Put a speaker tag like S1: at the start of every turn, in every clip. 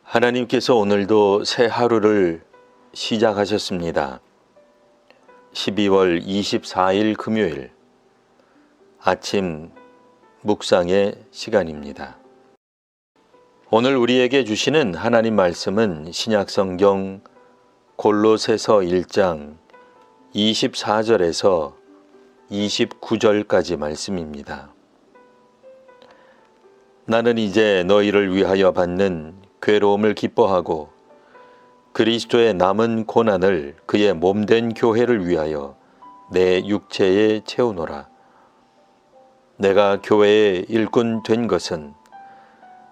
S1: 하나님께서 오늘도 새 하루를 시작하셨습니다. 12월 24일 금요일 아침 묵상의 시간입니다. 오늘 우리에게 주시는 하나님 말씀은 신약성경 골로새서 1장 24절에서 29절까지 말씀입니다. 나는 이제 너희를 위하여 받는 괴로움을 기뻐하고 그리스도의 남은 고난을 그의 몸된 교회를 위하여 내 육체에 채우노라. 내가 교회의 일꾼 된 것은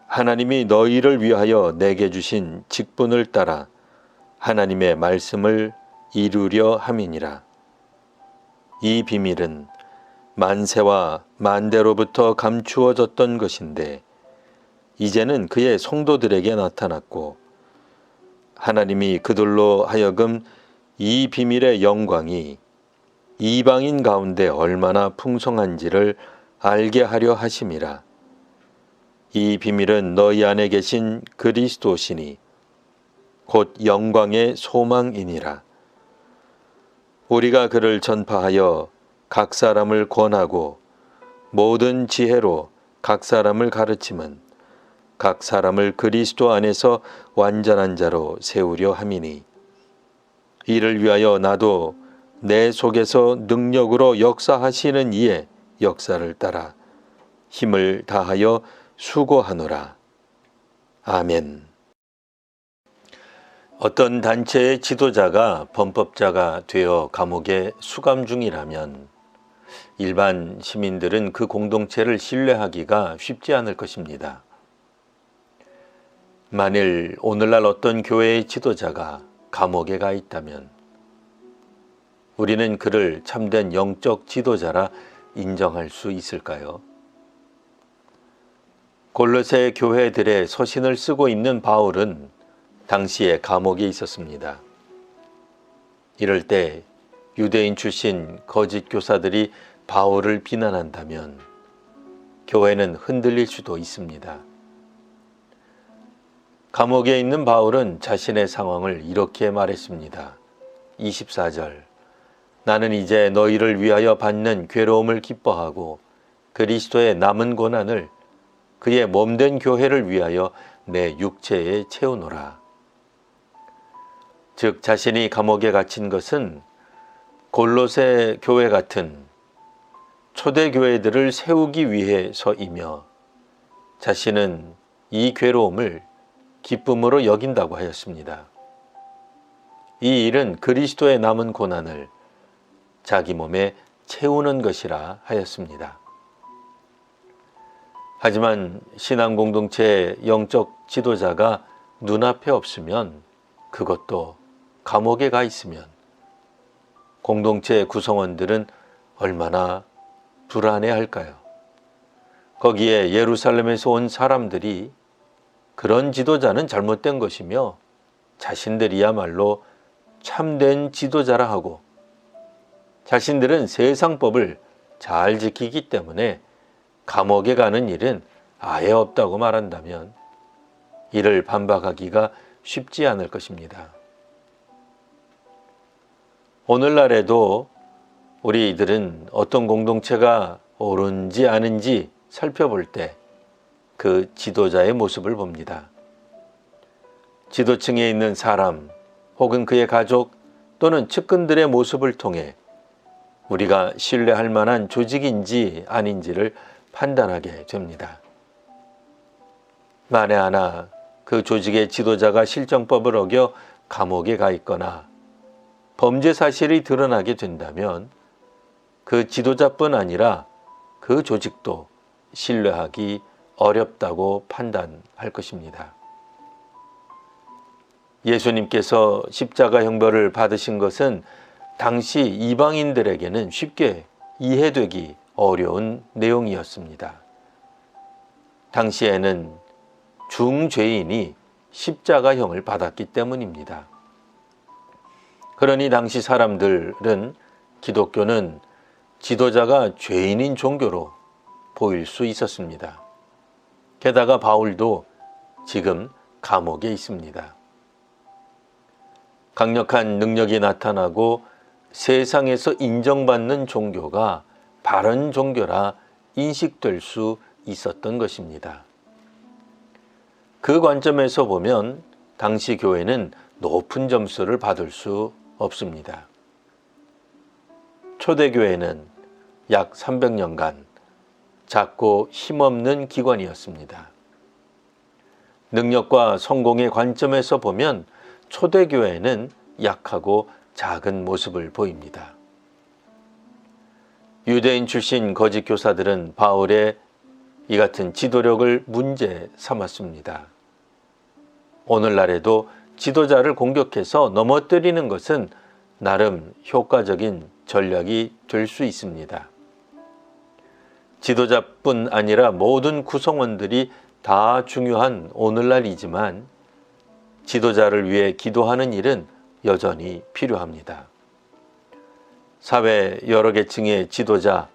S1: 하나님이 너희를 위하여 내게 주신 직분을 따라 하나님의 말씀을 이루려 함이니라. 이 비밀은 만세와 만대로부터 감추어졌던 것인데 이제는 그의 성도들에게 나타났고 하나님이 그들로 하여금 이 비밀의 영광이 이방인 가운데 얼마나 풍성한지를 알게 하려 하심이라. 이 비밀은 너희 안에 계신 그리스도시니 곧 영광의 소망이니라. 우리가 그를 전파하여 각 사람을 권하고 모든 지혜로 각 사람을 가르침은 각 사람을 그리스도 안에서 완전한 자로 세우려 함이니 이를 위하여 나도 내 속에서 능력으로 역사하시는 이의 역사를 따라 힘을 다하여 수고하노라. 아멘. 어떤 단체의 지도자가 범법자가 되어 감옥에 수감 중이라면 일반 시민들은 그 공동체를 신뢰하기가 쉽지 않을 것입니다. 만일 오늘날 어떤 교회의 지도자가 감옥에 가 있다면 우리는 그를 참된 영적 지도자라 인정할 수 있을까요? 골로새 교회들의 서신을 쓰고 있는 바울은 당시에 감옥에 있었습니다. 이럴 때 유대인 출신 거짓 교사들이 바울을 비난한다면 교회는 흔들릴 수도 있습니다. 감옥에 있는 바울은 자신의 상황을 이렇게 말했습니다. 24절 나는 이제 너희를 위하여 받는 괴로움을 기뻐하고 그리스도의 남은 고난을 그의 몸된 교회를 위하여 내 육체에 채우노라. 즉 자신이 감옥에 갇힌 것은 골로새 교회 같은 초대 교회들을 세우기 위해서이며 자신은 이 괴로움을 기쁨으로 여긴다고 하였습니다. 이 일은 그리스도의 남은 고난을 자기 몸에 채우는 것이라 하였습니다. 하지만 신앙 공동체의 영적 지도자가 눈앞에 없으면 그것도 감옥에 가 있으면 공동체 구성원들은 얼마나 불안해할까요? 거기에 예루살렘에서 온 사람들이 그런 지도자는 잘못된 것이며 자신들이야말로 참된 지도자라 하고 자신들은 세상법을 잘 지키기 때문에 감옥에 가는 일은 아예 없다고 말한다면 이를 반박하기가 쉽지 않을 것입니다. 오늘날에도 우리들은 어떤 공동체가 옳은지 아닌지 살펴볼 때 그 지도자의 모습을 봅니다. 지도층에 있는 사람 혹은 그의 가족 또는 측근들의 모습을 통해 우리가 신뢰할 만한 조직인지 아닌지를 판단하게 됩니다. 만에 하나 그 조직의 지도자가 실정법을 어겨 감옥에 가 있거나 범죄 사실이 드러나게 된다면 그 지도자뿐 아니라 그 조직도 신뢰하기 어렵다고 판단할 것입니다. 예수님께서 십자가 형벌을 받으신 것은 당시 이방인들에게는 쉽게 이해되기 어려운 내용이었습니다. 당시에는 중죄인이 십자가형을 받았기 때문입니다. 그러니 당시 사람들은 기독교는 지도자가 죄인인 종교로 보일 수 있었습니다. 게다가 바울도 지금 감옥에 있습니다. 강력한 능력이 나타나고 세상에서 인정받는 종교가 바른 종교라 인식될 수 있었던 것입니다. 그 관점에서 보면 당시 교회는 높은 점수를 받을 수 없습니다. 초대교회는 약 300년간 작고 힘없는 기관이었습니다. 능력과 성공의 관점에서 보면 초대교회는 약하고 작은 모습을 보입니다. 유대인 출신 거짓 교사들은 바울의 이 같은 지도력을 문제 삼았습니다. 오늘날에도 지도자를 공격해서 넘어뜨리는 것은 나름 효과적인 전략이 될 수 있습니다. 지도자뿐 아니라 모든 구성원들이 다 중요한 오늘날이지만 지도자를 위해 기도하는 일은 여전히 필요합니다. 사회 여러 계층의 지도자,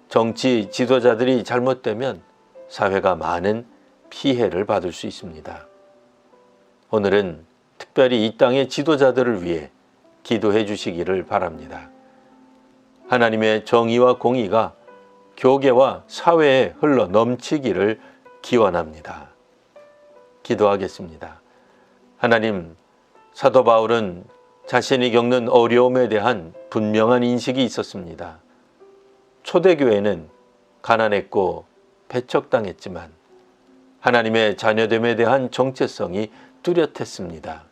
S1: 정치 지도자들이 잘못되면 사회가 많은 피해를 받을 수 있습니다. 오늘은 특별히 이 땅의 지도자들을 위해 기도해 주시기를 바랍니다. 하나님의 정의와 공의가 교계와 사회에 흘러 넘치기를 기원합니다. 기도하겠습니다. 하나님, 사도 바울은 자신이 겪는 어려움에 대한 분명한 인식이 있었습니다. 초대교회는 가난했고 배척당했지만 하나님의 자녀됨에 대한 정체성이 뚜렷했습니다.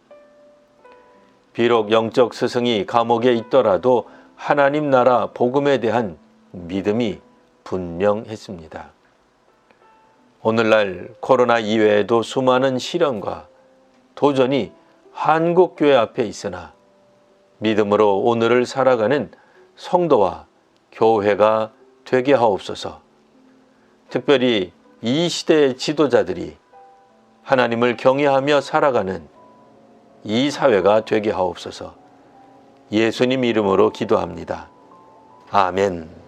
S1: 비록 영적 스승이 감옥에 있더라도 하나님 나라 복음에 대한 믿음이 분명했습니다. 오늘날 코로나 이외에도 수많은 시련과 도전이 한국교회 앞에 있으나 믿음으로 오늘을 살아가는 성도와 교회가 되게 하옵소서. 특별히 이 시대의 지도자들이 하나님을 경외하며 살아가는 이 사회가 되게 하옵소서. 예수님 이름으로 기도합니다. 아멘.